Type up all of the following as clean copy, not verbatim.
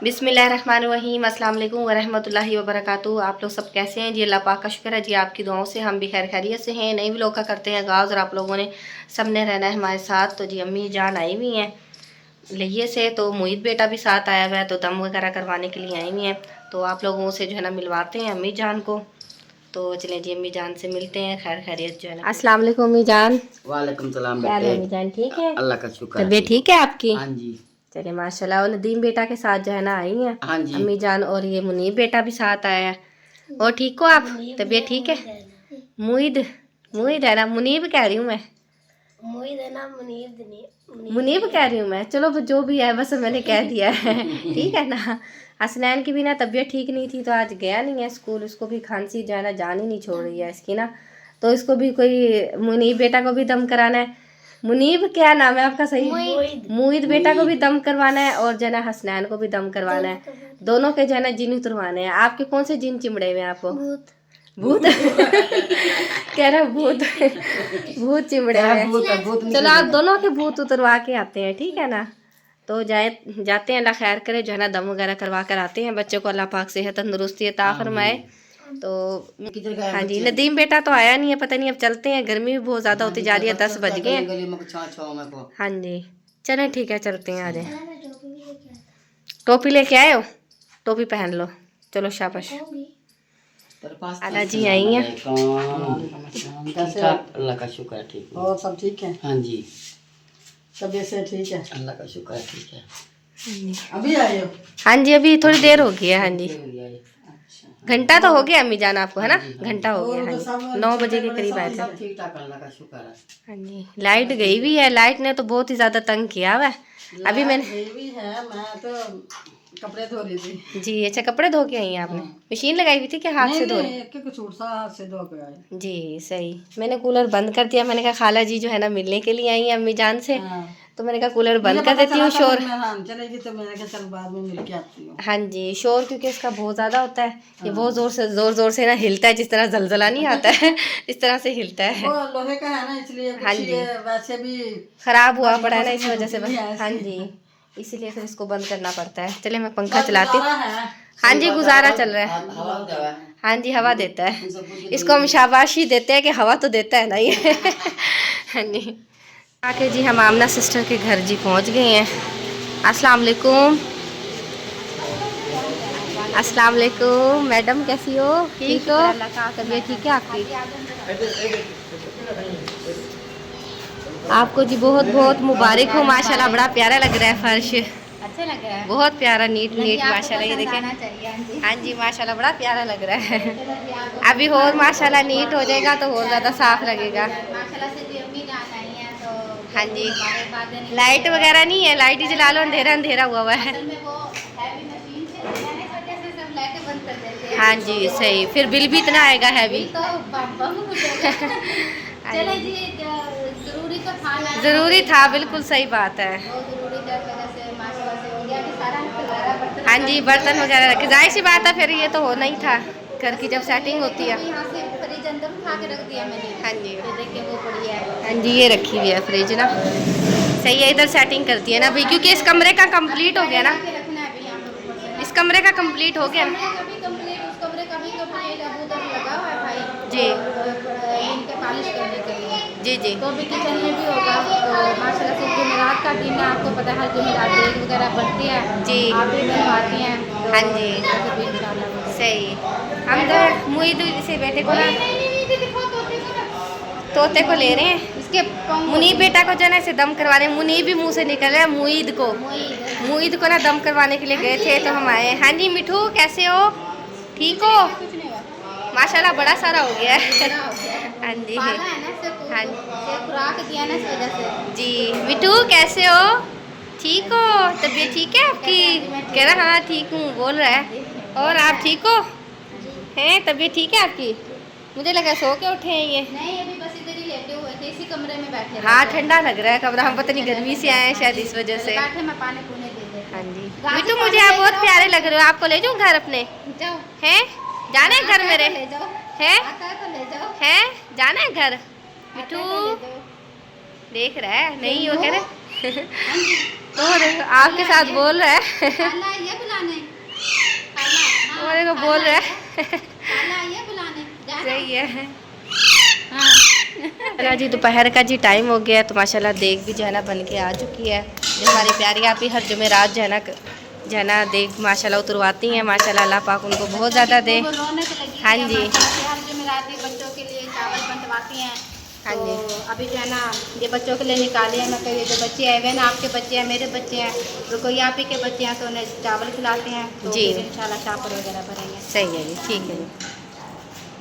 बिस्मिल्लाहिर्रहमानिर्रहीम, अस्सलाम वालेकुम वरहमतुल्लाहि वबरकातुहू। आप लोग सब कैसे हैं जी? अल्लाह पाक का शुक्र है जी, आपकी दुआओं से हम भी खैर खैरियत से हैं। नई व्लॉग का करते हैं आगाज़ और आप लोगों ने सबने रहना है हमारे साथ। तो जी अम्मी जान आई हुई हैं लहिए से, तो मुईद बेटा भी साथ आया हुआ है, तो दम वगैरह करवाने के लिए आई हुई हैं। तो आप लोगों से जो है ना मिलवाते हैं अम्मी जान को। तो चलें जी अम्मी जान से मिलते हैं, खैर खैरियत जो है ना। अस्सलाम वालेकुम अम्मी जान। वालेकुम सलाम क्या बेटे। अम्मी जान ठीक है? अल्लाह का शुक्र तबीयत ठीक है आपकी? हाँ जी। चलिए माशाल्लाह। और नदीम बेटा के साथ जो है ना आई हैं हाँ जी। अम्मी जान, और ये मुनीब बेटा भी साथ आया है। और ठीक हो आप? तबीयत ठीक है? मुईद मुईद है ना, मुनीब कह रही हूँ मैं। मुईद है ना, मुनीब मुनीब कह रही हूँ मैं। चलो जो भी है बस मैंने कह दिया है ठीक है ना। हसनैन की भी ना तबीयत ठीक नहीं थी, तो आज गया नहीं है स्कूल। उसको भी खांसी जो है ना जान ही नहीं छोड़ रही है इसकी ना। तो इसको भी कोई मुनीब बेटा को भी दम कराना है। मुनीब क्या नाम है आपका सही? मुईद बेटा को भी दम करवाना है, और जो है ना हसनैन को भी दम करवाना है। दोनों के जो है ना जिन उतरवाने हैं। आपके कौन से जिन चिमड़े हुए हैं आपको? भूत कह रहा भूत भूत चिमड़े हैं। चलो आप दोनों के भूत उतरवा के आते हैं, ठीक है ना। तो जाते हैं, अल्लाह खैर करे, जो है ना दम वगैरह करवा कर आते हैं। बच्चों को अल्लाह पाक सेहत तंदुरुस्ती अता फरमाए। तो हाँ जी, नदीम बेटा तो आया नहीं है, पता नहीं अब चलते हैं। गर्मी भी बहुत ज़्यादा होती जा रही है, 10 बज गए हैं। हाँ जी चलें ठीक है, चलते हैं। आ जाए, टोपी लेके आए हो? टोपी पहन लो, चलो शाबाश। आला जी आई हैं। अल्लाह का शुक्र है ठीक है। और सब ठीक है? हाँ जी। तबीयत से ठीक है? अल्लाह का शुक्र है ठीक है। अभी आए हो? हाँ जी अभी थोड़ी देर हो गई है। हाँ जी घंटा तो हो गया अम्मी जान आपको, है ना? घंटा हो गया। हाँ जी 9 बजे के करीब आए थे। सब ठीक ठाक अल्लाह का शुक्र है। हाँ जी लाइट गई भी है, लाइट ने तो बहुत ही ज़्यादा तंग किया हुआ है। अभी मैंने ये भी है, मैं तो कपड़े धो रही थी। जी अच्छा कपड़े धो के आई हैं आपने? मशीन लगाई हुई थी कि हाथ से धो रहे? एक सूट सा हाथ से धो के आए। जी सही। मैंने कूलर बंद कर दिया। मैंने कहा खाला जी जो है ना मिलने के लिए आई हैं अम्मी जान से। तो मैंने कहा कूलर बंद कर देती हूँ, शोर चलेगी तो मैंने कहा चल बाद में मिल के आती हूँ। हाँ जी शोर क्योंकि इसका बहुत ज़्यादा होता है। ये बहुत ज़ोर से ना हिलता है, जिस तरह जलजला नहीं आता है इस तरह से हिलता है। वो लोहे का है ना, इसलिए हाँ जी वैसे भी ख़राब हुआ पड़ा है ना इस वजह से। हाँ जी इसीलिए फिर इसको बंद करना पड़ता है। चलिए मैं पंखा चलाती हूँ। हाँ जी गुजारा चल रहा है। हाँ जी हवा देता है, इसको हम शाबाशी देते हैं कि हवा तो देता है ना ये हाँ जी आके जी हम आमना सिस्टर के घर जी पहुँच गए हैं। अस्सलाम वालेकुम। अस्सलाम वालेकुम मैडम, कैसी हो? ठीक हो? तबीयत ठीक है आपकी? आपको जी बहुत बहुत मुबारक हो माशाल्लाह, बड़ा प्यारा लग रहा है फर्श। अच्छा लग रहा है, बहुत प्यारा नीट माशाल्लाह। ये देखें। हाँ जी माशाल्लाह बड़ा प्यारा लग रहा है। अभी और माशाल्लाह नीट हो जाएगा तो और ज़्यादा साफ लगेगा। माशाल्लाह से जी अम्मी जान आई हैं तो हाँ जी लाइट वगैरह नहीं है, लाइट ही जला लो, अंधेरा अंधेरा हुआ हुआ है। असल में वो हैवी मशीन से इस वजह से सब लाइटें बंद कर देते हैं। हाँ जी सही, फिर बिल भी इतना आएगा हैवी। तो बम चले जी, जरूरी तो था ना। ज़रूरी था, बिल्कुल सही बात है। बहुत जरूरी था, इस वजह से माशाल्लाह से हो गया कि सारा बर्तन। हाँ जी बर्तन वगैरह रखे, जाहिर सी बात है फिर ये तो होना ही था, घर की जब सेटिंग होती है। यहाँ से फ्रिज अंदर उठा के रख दिया मैंने। हाँ जी तो देखिए वो पड़ी है। हाँ जी ये रखी हुई है फ्रिज ना, सही है। इधर सेटिंग करती है ना भाई, क्योंकि इस कमरे का कंप्लीट हो गया ना। रखना है अभी यहाँ पर। इस कमरे का कंप्लीट हो गया कभी कंप्लीट, उस कमरे का भी कंप्लीट अब उधर लगा हुआ है भाई जी इनके पॉलिश करने के लिए। जी जी तो अभी किचन में भी होगा। तो माशाल्लाह से जुमेरात का दिन है, आपको पता है हर जुमेरात देग वगैरह बढ़ती है जी आप भी बनवाती हैं। हाँ जी सही। हम तो मुईद से बेटे को ना तोते को ले रहे हैं, इसके मुनीब बेटा को जो है ना इसे दम करवा रहे हैं। मुनीब भी मुंह से निकल रहा है मुईद को ना दम करवाने के लिए गए थे तो हम आए। हाँ जी मिठू कैसे हो? ठीक हो? कुछ नहीं हुआ, माशाल्लाह बड़ा सारा हो गया है। बड़ा हो गया है। हाँ जी पाला है ना इससे, हाँ खुराक दिया ना इस वजह से। जी मिठू कैसे हो? ठीक हो? तबीयत ठीक है आपकी? कह रहा हाँ ठीक हूँ बोल रहा है। और आप ठीक हो? हैं तबीयत ठीक है आपकी? मुझे लगा सो के उठे हैं ये। नहीं अभी बस इधर ही लेटे हुए थे, इसी कमरे में बैठे हाँ ठंडा लग रहा है कमरा, हम पता नहीं गर्मी से आए हैं शायद इस वजह से। बैठे, मैं पानी पूने दे देती। हाँ जी मिठू मुझे आप बहुत प्यारे लग रहे हो, आपको ले जाऊँ घर अपने? जाओ, हैं जाना है घर मेरे? ले जाओ, हैं आता है तो ले जाओ, हैं जाना है घर? आता है मिठू तो ले जाओ। देख रहा है नहीं हो कह रहे तो देखो आपके साथ बोल रहा है खाला ये बुलाने खाला वो देखो बोल रहा है खाला ये बुलाने जाना सही है। हाँ चला जी दोपहर का जी टाइम हो गया है, तो माशाल्लाह देग भी जो है ना बन के आ चुकी है। जो हमारी प्यारी आप ही हर जुमेरात जो है ना देग माशाल्लाह उतरवाती हैं। माशाल्लाह अल्लाह पाक उनको बहुत ज़्यादा दे। वो रौनक लगी हाँ है, जी। माशाल्लाह हर जुमेरात में बच्चों के लिए चावल बनवाती हैं। हाँ तो जी। अभी जो है ना ये बच्चों के लिए निकाले हैं। मैं कही जो बच्चे आए हुए हैं ना, आपके बच्चे हैं, मेरे बच्चे हैं, तो कोई आप ही के बच्चे हैं, तो उन्हें चावल खिलाते हैं। तो जी। फिर इंशाल्लाह शापर वगैरह भरेंगे। सही है जी, ठीक है जी।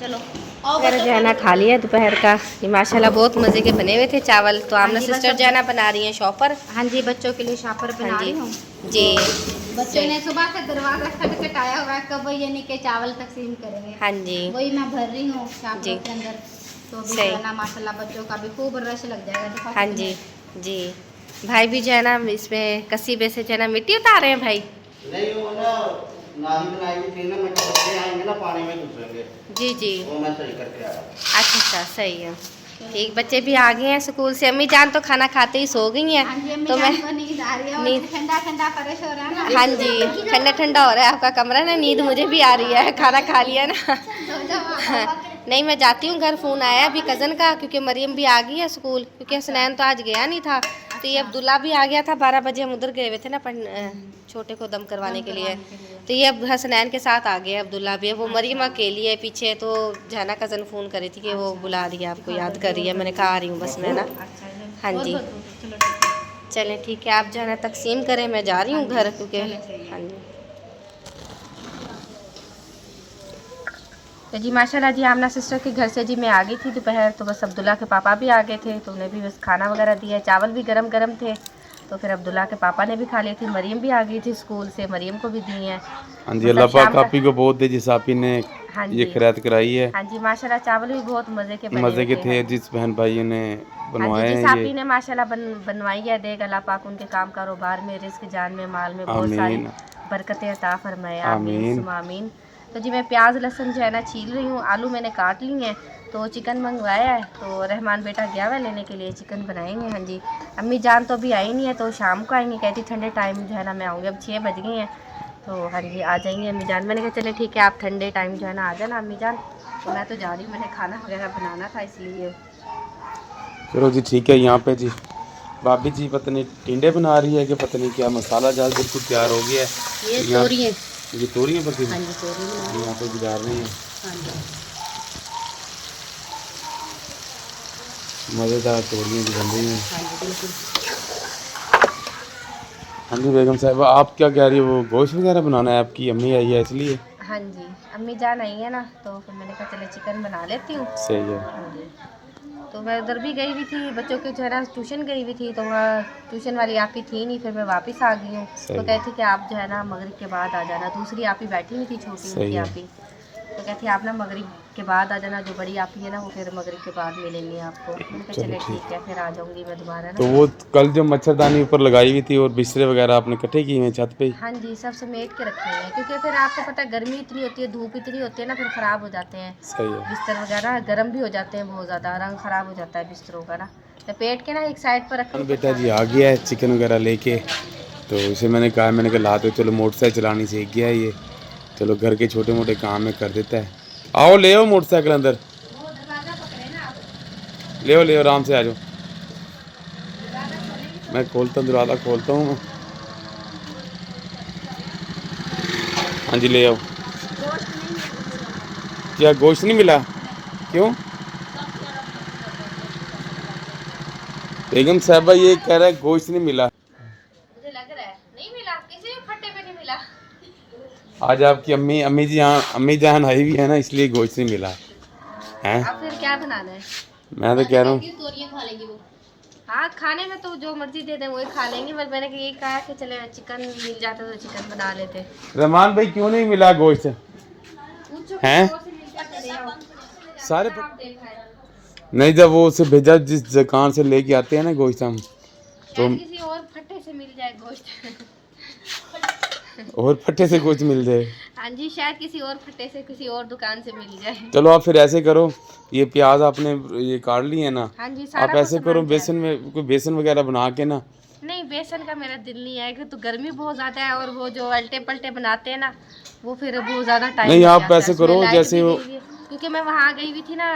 चलो वगैरह जो है ना खा लिया दोपहर का। ये माशाल्लाह बहुत मज़े के बने हुए थे चावल। तो आमना हाँ जी, सिस्टर बस जो है ना बना रही हैं शॉपर। हाँ जी, बच्चों के लिए शापर बना हाँ जी रही हूँ। जी बच्चों ने सुबह से दरवाजा खटखटाया हुआ है, कब ये नहीं के चावल तकसीम करेंगे। हाँ जी वही मैं भर रही हूँ जी। शापरों के अंदर। तो अभी सही। जो है ना माशाल्लाह बच्चों का भी खूब रश लग जाएगा। दिखाओ हाँ कितने। जी जी। भाई भी जो है ना इसमें कसीबे से जो है ना मिट्टी उतार रहे हैं भाई। नहीं वो ना नाली बनाई थी ना, मैं बच्चे आएंगे ना पानी में घुसेंगे, जी जी वो मैं सही करके आया। अच्छा सही है। ठीक, बच्चे भी आ गए हैं स्कूल से। अम्मी जान तो खाना खाते ही सो गई हैं। हाँ जी, अम्मी तो जान मैं को नींद आ रही है और नींद- ठंडा ठंडा फर्श हो रहा है ना। हाँ जी ठंडा ठंडा हो रहा है आपका कमरा ना, नींद मुझे भी आ रही है। खाना खा लिया ना। सो जाओ आप। नहीं मैं जाती हूँ घर। फ़ोन आया अभी कज़न का, क्योंकि मरियम भी आ गई है स्कूल, क्योंकि हसनैन तो आज गया नहीं था। तो ये अब्दुल्ला भी आ गया था। 12 बजे हम उधर गए हुए थे ना छोटे को दम करवाने के लिए। तो ये अब हसनैन के साथ आ गया अब्दुल्ला भी। वो मरियम अकेली है पीछे। तो जाना कज़न फ़ोन करी थी कि वो बुला रही है, आपको याद कर रही है। मैंने कहा आ रही हूँ बस मैं ना। अच्छा जी। हाँ जी चलो ठीक है। चलें ठीक है, आप जो है ना तकसीम करें, मैं जा रही हूँ घर, क्योंकि हाँ जी। तो जी माशाल्लाह जी आमना सिस्टर के घर से जी मैं आ गई थी दोपहर। तो बस अब्दुल्ला के पापा भी आ गए थे, तो उन्हें भी बस खाना वगैरह दिया। चावल भी गरम गरम थे, तो फिर अब्दुल्ला के पापा ने भी खा ली थी। मरियम भी आ गई थी स्कूल से, मरियम को भी दी हैं। हाँ जी, अल्लाह पाक आप ही को बहुत दे जिस आप ही ने हाँ ये जी खैरात कराई है। हाँ जी माशाल्लाह चावल भी बहुत मज़े के बने मज़े के हुए थे जिस बहन भाइयों ने हाँ जी बनवाए जिस हैं आप ही ये। ने माशाल्लाह बनवाई है। देख अल्लाह पाक उनके काम कारोबार में, रिस्क जान में, माल में बहुत सारी आमीन बरकतें अता फरमाए। आमीन आमीन। सुमा आमीन। तो जी मैं प्याज लहसुन जो है ना छील रही हूँ। आलू मैंने काट ली हैं। तो चिकन मंगवाया है, तो रहमान बेटा गया हुआ लेने के लिए, चिकन बनाएंगे। हाँ जी अम्मी जान तो अभी आई नहीं है, तो शाम को आएंगी। कहती ठंडे टाइम जो है ना मैं आऊँगी। अब 6 बज गए हैं, तो हाँ जी आ जाएंगी अम्मी जान। मैंने कहा चले ठीक है, आप ठंडे टाइम जो है ना आ जाना अम्मी जान। तो मैं तो जा रही हूँ, मैंने खाना वगैरह बनाना था इसलिए। चलो जी ठीक है। यहाँ पे जी भाभी जी पता नहीं टिंडे बना रही है कि पता नहीं क्या, मसाला जहाज बिल्कुल तैयार हो गया है। ये तोरी है। ये तोरी है पति हाँ जी तोरी बना यहाँ पे गुजार रही है। हाँ जी मज़ेदार तोरियाँ भी बन रही हैं। हाँ जी बिल्कुल। हाँ जी बेगम साहब आप क्या कह रही हो, वो गोश्त वगैरह बनाना है? आपकी अम्मी आई है इसलिए? हाँ जी अम्मी जान आई है ना, तो फिर मैंने कहा चले चिकन बना लेती हूँ। सही है। हाँ जी तो मैं उधर भी गई हुई थी, बच्चों के जो है ना ट्यूशन गई हुई थी। तो वहाँ ट्यूशन वाली आप ही थी नहीं, फिर मैं वापस आ गई हूँ। सही तो कहती कि आप जो है ना मगरिब के बाद आ जाना। दूसरी आप ही बैठी हुई थी, छोटी सही उनकी है। आप ही। तो कहती आप ना मगरिब के बाद आ जाना। जो बड़ी आप ही है ना वो फिर मगरिब के बाद मिलेंगे आपको। मैंने कहा चले ठीक है, फिर आ जाऊँगी मैं दोबारा तो ना। वो कल जो मच्छरदानी ऊपर लगाई हुई थी और बिस्तरे वगैरह आपने इकट्ठे किए हैं छत पे ही? हाँ जी सब समेट के रखे हैं, क्योंकि फिर आपको पता है गर्मी इतनी होती है, धूप इतनी होती है ना, फिर ख़राब हो जाते हैं सही है। बिस्तर वगैरह। गर्म भी हो जाते हैं बहुत ज़्यादा, रंग ख़राब हो जाता है बिस्तरों का ना। लपेट के ना एक साइड पर रख। बेटा जी आ गया है चिकन वगैरह लेके। तो इसे मैंने कहा ला दो, चलो मोटरसाइकिल चलानी सीख गया है ये। चलो घर के छोटे मोटे काम में कर देता है। आओ ले आओ मोटरसाइकिल अंदर, ले आओ आराम से आ जाओ। मैं खोलता हूँ दरवाज़ा, खोलता हूँ। हाँ जी ले आओ। क्या गोश्त नहीं मिला? क्यों? बेगम साहबा ये कह रहा है गोश्त नहीं मिला। मुझे लग रहा है नहीं मिला, किसी भी फट्टे पे नहीं मिला। आज आपकी अम्मी जान आई हुई है ना, इसलिए गोश्त नहीं मिला है। अब फिर क्या बनाना है? मैं तो कह रहा हूँ तोरियां खा लेंगी वो। हाँ खाने में तो जो मर्जी दे दें वही खा लेंगे, पर मैंने यही कहा कि चले चिकन मिल जाता तो चिकन बना लेते। रहमान भाई क्यों नहीं मिला गोश्त हैं? सारे नहीं, जब वो उसे भेजा जिस दुकान से लेके आते हैं ना गोश्त हम, तो किसी और फट्टे से मिल जाए गोश्त। और फट्टे से गोश्त मिल जाए। हाँ जी शायद किसी और फट्टे से किसी और दुकान से मिल जाए। चलो आप फिर ऐसे करो, ये प्याज आपने ये काट ली है ना, हाँ जी सारा आप कुछ ऐसे सामान करो तैयार। बेसन में कोई बेसन वगैरह बना के ना नहीं, बेसन का मेरा दिल नहीं है, कि तो गर्मी बहुत ज़्यादा है और वो जो अल्टे पल्टे बनाते हैं ना वो फिर बहुत ज़्यादा टाइम नहीं, लग आप जाता है। ऐसे उसमें करो, लाइट जैसे भी वो- गई हुई है। क्योंकि मैं वहाँ गई हुई थी ना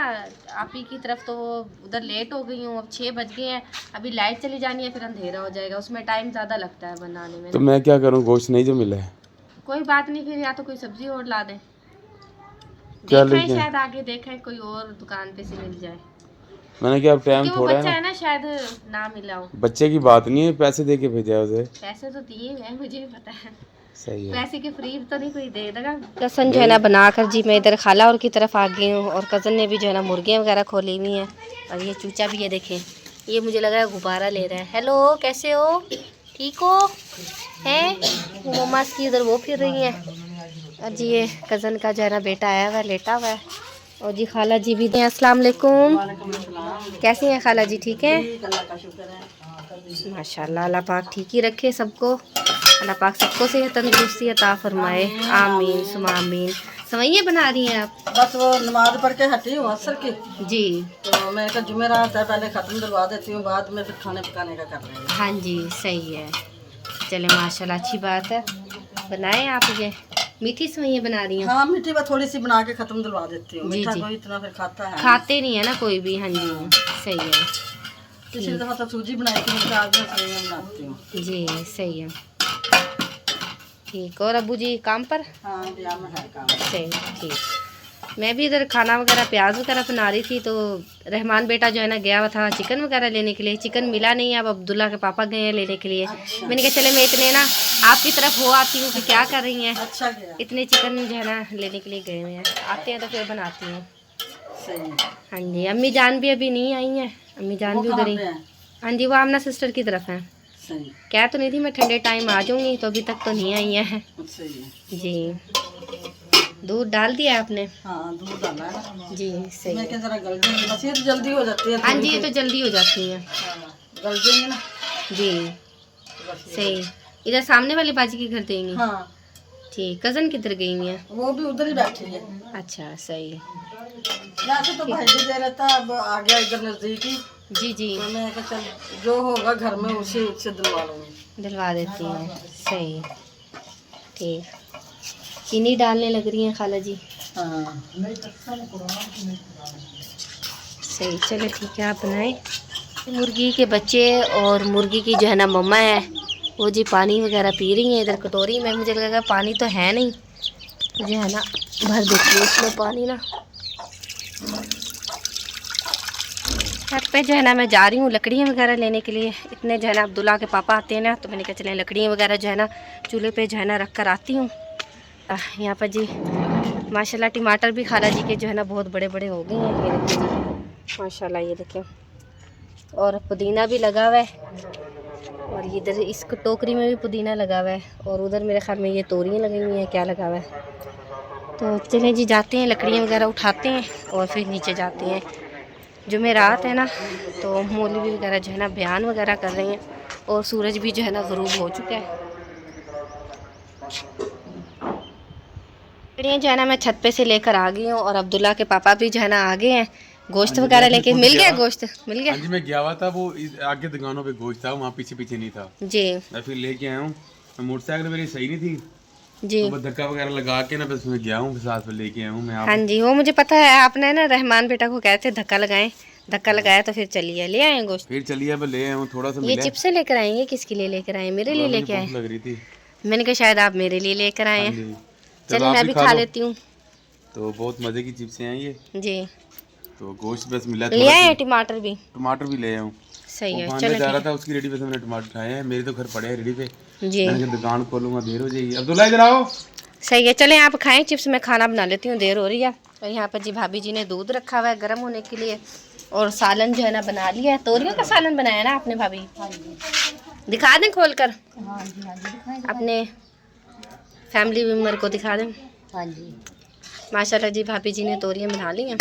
आप ही की तरफ, तो वो उधर लेट हो गई हूँ। अब 6 बज गए हैं, अभी लाइट चली जानी है, फिर अंधेरा हो जाएगा, उसमें टाइम ज़्यादा लगता है बनाने में तो ना। मैं क्या करूँ, गोश्त नहीं जो मिला है? कोई बात नहीं, फिर या तो कोई सब्जी और ला दें। क्या देखें लेके? शायद आगे देखें कोई और दुकान पे से मिल जाए, मैंने क्या, अब टाइम क्योंकि वो थोड़ा है बच्चा ना। है ना, शायद ना मिला हो। बच्चे की बात नहीं है, पैसे दे के भेजा है उसे। पैसे तो दिए हैं, मुझे भी पता है। सही है। पैसे के फ्री तो नहीं कोई दे देगा। लहसन जो है ना बनाकर जी मैं इधर खाला और की तरफ आ गई हूँ, और कज़न ने भी जो है ना मुर्गियाँ वगैरह खोली हुई हैं। और ये चूचा भी है, देखें, ये मुझे लगा है गुब्बारा ले रहा है। हेलो, कैसे हो, ठीक हो हैं? वो मम्मा की उधर वो फिर रही हैं। और जी ये कज़न का जो है ना बेटा आया हुआ है, लेटा हुआ है। और जी खाला जी भी हैं। अस्सलाम वालेकुम, कैसी हैं खाला जी? ठीक है, माशाल्लाह। अल्लाह पाक ठीक ही रखे सबको, अल्लाह पाक सबको सेहत तंदुरुस्ती अता फरमाए, आमीन सुमा आमीन। सवैयाँ बना रही हैं आप? बस वो नमाज पढ़ के हटी हूँ असर की, जी तो मैं कहा जुमेरात है, पहले ख़त्म दिलवा देती हूँ, बाद में फिर खाने पकाने का कर रहे हैं। हाँ जी, सही है। चले माशाल्लाह, अच्छी बात है। बनाएं आप ये मीठी सवैयाँ बना रही हैं? हाँ, मीठी बस थोड़ी सी बना के ख़त्म दिलवा देती हूँ। जी, मीठा जी। कोई इतना फिर खाता है खाते नहीं है ना कोई भी। हाँ जी, सही है। पिछली दफ़ा तो सूजी बनाई थी, मैं आज में सेवइयां बनाती हूँ। जी सही है, ठीक। और अबू जी काम पर? हाँ, बियाह में है काम। सही, ठीक। मैं भी इधर खाना वगैरह प्याज वगैरह बना रही थी, तो रहमान बेटा जो है ना गया हुआ था चिकन वगैरह लेने के लिए। चिकन मिला नहीं है, अब अब्दुल्ला के पापा गए हैं लेने के लिए। अच्छा। मैंने कहा चले मैं इतने ना आपकी तरफ हो आती हूँ कि क्या कर रही हैं। अच्छा गया, इतने चिकन जो है ना लेने के लिए गए हुए हैं, आते हैं तो फिर बनाती हूँ। सही है। हाँ जी, अम्मी जान भी अभी नहीं आई हैं, अम्मी जान वो भी कहाँ उधर ही। पे है? हाँ जी, वो आमना सिस्टर की तरफ है। सही, क्या तो नहीं थी मैं ठंडे टाइम आ जाऊँगी, तो अभी तक तो नहीं आई हैं। सही है। जी, दूध डाल दिया आपने? हाँ, दूध डाला है ना। जी सही मैं है। क्या जरा गल जाएंगे, बस ये तो जल्दी हो जाती है। हाँ थोड़ी जी, ये सी। तो जल्दी हो जाती हैं। हाँ, गल जाएंगे ना। जी बस ये। सही। इधर सामने वाली बाजी के घर देंगी? हाँ, ठीक। कज़न किधर गई हुई हैं? वो भी उधर ही बैठी है। अच्छा सही। वैसे तो भाई भी दे रहा था, अब आ गया इधर नजदीक ही, जी जी, तो मैं कहा चल जो होगा घर में उसी उससे दिलवा लूँगी। दिलवा देती हैं। सही, ठीक। चीनी डालने लग रही हैं खाला जी? हाँ, सही, चलो ठीक है, आप बनाएं। मुर्गी के बच्चे और मुर्गी की जो है ना मम्मा है, वो जी पानी वगैरह पी रही हैं इधर कटोरी में। मुझे लगा पानी तो है नहीं, मुझे है ना भर देती हूँ इसमें पानी ना। छत पे जो है ना मैं जा रही हूँ लकड़ियाँ वगैरह लेने के लिए। इतने जो है ना अब्दुल्ला के पापा आते हैं ना, तो मैंने कहा चलें लकड़ियाँ वगैरह जो है ना चूल्हे पे जो है ना रख कर आती हूँ। यहाँ पर जी माशाल्लाह टमाटर भी खाला जी के जो है ना बहुत बड़े बड़े हो गए हैं, ये देखिए जी माशाल्लाह, ये देखें। और पुदीना भी लगा हुआ है, और इधर इस टोकरी में भी पुदीना लगा हुआ है, और उधर मेरे ख्याल में ये तोरियाँ लगी हुई हैं, क्या लगा हुआ है। तो चलें जी, जाते हैं लकड़ियाँ वगैरह उठाते हैं और फिर नीचे जाते हैं। जुमेरात है ना, तो मौलवी वगैरह जो है ना बयान वगैरह कर रहे हैं, और सूरज भी जो है ना ग़ुरूब हो चुका है। लकड़ियाँ जो है ना मैं छत पे से लेकर आ गई हूँ, और अब्दुल्ला के पापा भी जो है ना आ गए हैं गोश्त वगैरह लेके। मिल गया गोश्त? मिल गया हाँ जी, मैं गया हुआ था, वो आगे दुकानों पे गोश्त था, वहाँ पीछे पीछे नहीं था जी मैं फिर लेके आया हूँ। मोटरसाइकिल मेरी सही नहीं थी, जी। तो बस धक्का वगैरह लगा के ना बस मैं गया हूँ, साथ में लेके आया हूँ मैं। हाँ जी, वो मुझे पता है, आपने ना रहमान बेटा को कहते धक्का लगाएं, धक्का लगाया तो फिर चलिए ले आए गोश्त। फिर चलिए, अब ले आया हूँ थोड़ा सा। ये चिप्स लेकर आएंगे, किसके लिए लेकर आए? मेरे लिए लेके आए? लग रही थी, मैंने कहा शायद आप मेरे लिए लेकर आए हाँ हैं। जी। चलिए आप मैं भी भी खा खा लो। लेती हूँ। तो बहुत मजे की चिप्स हैं ये, जी, तो गोश्त बस मिला ले थोड़ा आए सा। टमाटर भी? टमाटर भी ले आया हूँ। सही है, वो चलो जा रहा ठीक था, उसकी रेडी पे से मैंने टमाटर उठाए हैं, मेरे तो घर पड़े हैं रेडी पे। है जी। मैंने कहा दुकान खोलूंगा, देर हो जाएगी। अब्दुल्ला इधर आओ। सही है, चलें आप खाएं चिप्स, मैं खाना बना लेती हूँ, देर हो रही है। और यहाँ पर जी भाभी जी ने दूध रखा हुआ है गर्म होने के लिए, और सालन जो है ना बना लिया है। तोरियों का सालन बनाया ना आपने भाभी? दिखा दें खोल कर? अपने फैमिली मेम्बर को दिखा दें। हाँ जी, माशाल्लाह जी भाभी जी ने तोरियां बना ली हैं।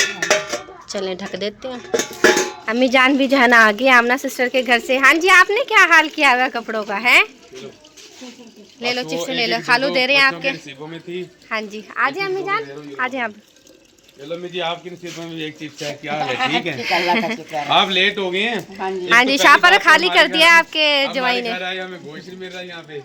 चलें ढक देते हैं। अम्मी जान भी जो है ना आ गई आमना सिस्टर के घर से। हाँ जी, आपने क्या हाल किया हुआ कपड़ों का है? ले लो चिप्स ले लो, खालू दे रहे हैं आपके। नसीबों में थी। हाँ जी, आ जाए अम्मी जान, आ जाए आप। चलो मिजी आपकी नसीब में भी एक चीज है, क्या है, ठीक है। अल्लाह का शुक्र है। आप लेट हो गए हैं। हाँ जी। हाँ जी, शाह पर खाली कर दिया आपके जवाई ने। हमें गोश्त नहीं मिल रहा यहाँ पे।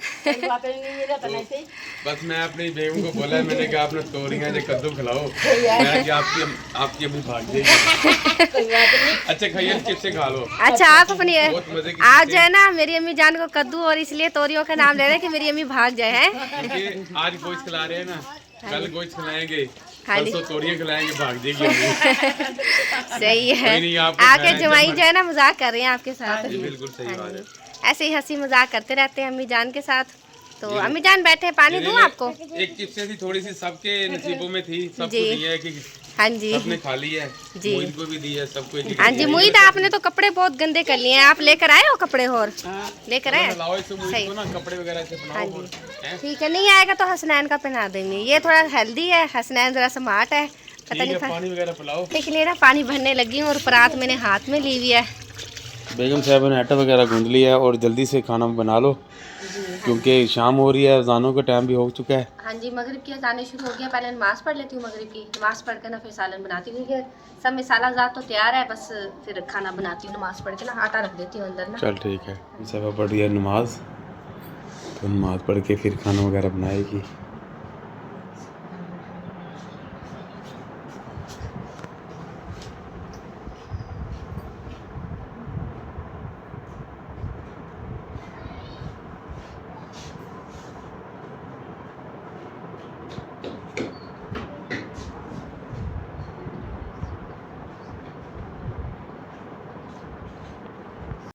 बस मैं अपनी बेगम को बोला, मैंने कहा आपने तोरियां जो कद्दू खिलाओ, मैं कि आपकी अम्मी भाग जाएगी। अच्छा खाइए, चिप्स से खा लो। अच्छा आप अपनी बहुत मजे की आज जो है ना मेरी अम्मी जान को कद्दू और इसलिए तोरियों का नाम ले रहे हैं कि मेरी अम्मी भाग जाए हैं। क्योंकि आज गोश्त खिला रहे हैं ना, कल गोश्त खिलाएंगे, हाँ जी। परसों तोरियां खिलाएंगे, भाग जाएगी अम्मी। सही है, कोई नहीं, आपको आके खाया जवाई जब- जो है ना मजाक कर रहे हैं आपके साथ। जी बिल्कुल सही बात है। ऐसे ही हंसी मजाक करते रहते हैं अम्मी जान के साथ। तो अम्मी जान बैठे हैं, पानी दूं आपको? एक चिप्स थी थोड़ी सी, सबके नसीबों में थी, सबको जी। दी है कि हाँ जी, सबने खा ली है, जी। मोहित को भी दी है, सबको एक-एक हाँ दी जी। है। मुईद आपने तो कपड़े बहुत गंदे कर लिए हैं, आप लेकर आए हो कपड़े और लेकर आए? लाओ इसे मुझे सही। को ना कपड़े वगैरह से हाँ बनाओ। जी, हैं? ठीक है, नहीं आएगा तो हसनैन का पहना देंगे। ये थोड़ा हेल्दी है, हसनैन जरा स्मार्ट है, पता ठीक नहीं है, पानी वगैरह पिलाओ। इसलिए ना पानी भरने लगी हूँ और परात मैंने हाथ में ली हुई है। बेगम साहब ने आटा वगैरह गूंद लिया है और जल्दी से खाना बना लो, क्योंकि शाम हो रही है, अजानों का टाइम भी हो चुका है। हाँ जी, मगरिब की अजानें शुरू हो गया। पहले नमाज़ पढ़ लेती हूँ, मगरिब की नमाज़ पढ़ कर ना फिर सालन बनाती हूँ, क्योंकि सब मसाला ज़ात तो तैयार है, बस फिर खाना बनाती हूँ नमाज़ पढ़ के ना, आटा रख देती हूँ अंदर ना। चल ठीक है, साहब पढ़ रही है नमाज, तो नमाज पढ़ के फिर खाना वगैरह बनाएगी।